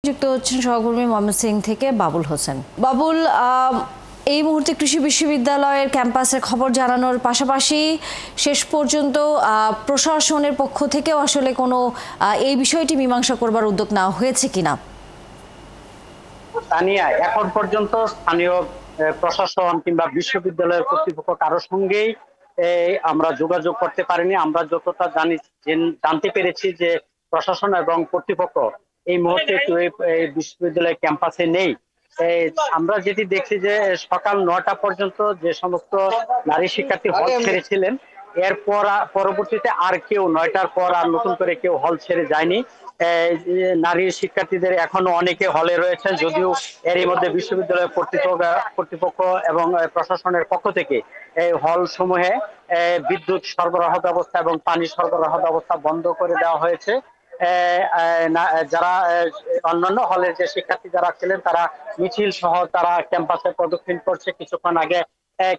যুক্ত হচ্ছেন সহকর্মী ময়মনসিংহ থেকে বাবুল হোসেন। বাবুল, এই মুহূর্তে কৃষি বিশ্ববিদ্যালয়ের ক্যাম্পাসের খবর জানানোর পাশাপাশি শেষ পর্যন্ত প্রশাসনের পক্ষ থেকেও আসলে কোনো এই বিষয়টি মীমাংসা করবার উদ্যোগ নেওয়া হয়েছে কিনা? তানিয়া, এখন পর্যন্ত স্থানীয় প্রশাসন কিংবা বিশ্ববিদ্যালয়ের কর্তৃপক্ষ কারোর সঙ্গেই আমরা যোগাযোগ করতে পারিনি। আমরা যতটা জানতে পেরেছি যে প্রশাসন এবং কর্তৃপক্ষ এই মুহূর্তে এই বিশ্ববিদ্যালয়ের ক্যাম্পাসে নেই। আমরা যেটি দেখছি যে সকাল 9টা পর্যন্ত যে সমস্ত নারী শিক্ষার্থী হল ছেড়েছিলেন, এরপর পরবর্তীতে আর কেউ 9টার পর আর নতুন করে কেউ হল ছেড়ে যায়নি। নারী শিক্ষার্থীদের এখনো অনেকে হলে রয়েছেন, যদিও এরই মধ্যে বিশ্ববিদ্যালয়ের কর্তৃপক্ষ এবং প্রশাসনের পক্ষ থেকে এই হল সমূহে বিদ্যুৎ সরবরাহ ব্যবস্থা এবং পানি সরবরাহ ব্যবস্থা বন্ধ করে দেওয়া হয়েছে। যারা অন্যান্য হলের যে শিক্ষার্থী যারা ছিলেন তারা মিছিল সহ তারা ক্যাম্পাসে প্রদক্ষিণ করছে। কিছুক্ষণ আগে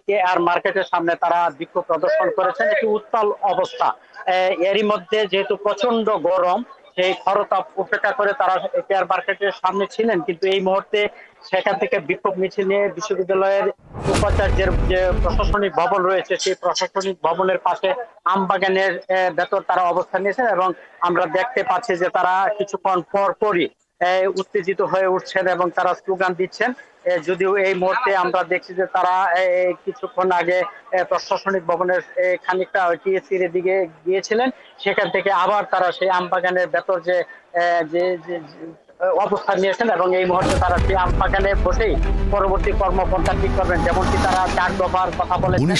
কে আর মার্কেটের সামনে তারা বিক্ষোভ প্রদর্শন করেছেন। একটি উত্তাল অবস্থা। এরই মধ্যে যেহেতু প্রচন্ড গরম, সেই খরতাপ উপেক্ষা করে তারা কে আর মার্কেটের সামনে ছিলেন, কিন্তু এই মুহূর্তে সেখান থেকে বিক্ষোভ মিছিল নিয়ে বিশ্ববিদ্যালয়ের উপাচার্যের যে প্রশাসনিক ভবন রয়েছে সেই প্রশাসনিক ভবনের পাশে আমবাগানের ভেতর তারা অবস্থান নিয়েছেন এবং আমরা দেখতে পাচ্ছি যে তারা কিছুক্ষণ পরই উত্তেজিত হয়ে উঠছেন এবং তারা স্লোগান দিচ্ছেন। যদিও এই মুহূর্তে আমরা দেখছি যে তারা কিছুক্ষণ আগে প্রশাসনিক ভবনের খানিকটা টিএসসির দিকে গিয়েছিলেন, সেখান থেকে আবার তারা সেই আমবাগানের ভেতর যে অবস্থান নিয়েছেন এবং এই মুহূর্তে তারা সেই আমবাগানে বসেই পরবর্তী কর্মপন্থা ঠিক করবেন। যেমনটি তারা 4 দফার কথা বলেছেন,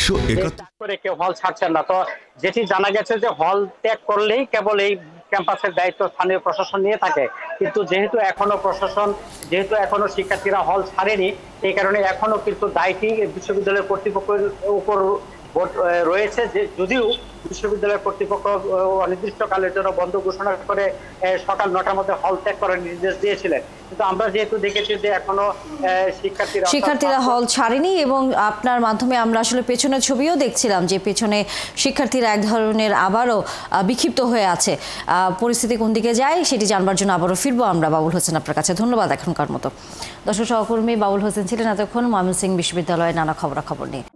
করে কেউ হল ছাড়ছেন না। তো যেটি জানা গেছে যে হল ত্যাগ করলেই কেবল এই ক্যাম্পাসের দায়িত্ব স্থানীয় প্রশাসন নিয়ে থাকে, কিন্তু যেহেতু এখনো শিক্ষার্থীরা হল ছাড়েনি, এই কারণে এখনো কিন্তু দায়টি বিশ্ববিদ্যালয়ের কর্তৃপক্ষের উপর রয়েছে। যে যদিও বিশ্ববিদ্যালয়ের কর্তৃপক্ষ অনির্দিষ্টকালের জন্য বন্ধ ঘোষণা করে সকাল 9টার মধ্যে হল ত্যাগ করার নির্দেশ দিয়েছিলেন, কিন্তু আমরা যেহেতু দেখেছি যে এখনো শিক্ষার্থীরা হল ছাড়েনি এবং আপনার মাধ্যমে আমরা আসলে পেছনের ছবিও দেখছিলাম যে পেছনে শিক্ষার্থীরা এক ধরনের আবারও বিক্ষিপ্ত হয়ে আছে। পরিস্থিতি কোন দিকে যায় সেটি জানবার জন্য আবারও ফিরবো আমরা বাবুল হোসেন আপনার কাছে। ধন্যবাদ এখনকার মতো। দর্শক, সহকর্মী বাবুল হোসেন ছিলেন এতক্ষণ ময়মনসিংহ বিশ্ববিদ্যালয়ের নানা খবরাখবর নিয়ে।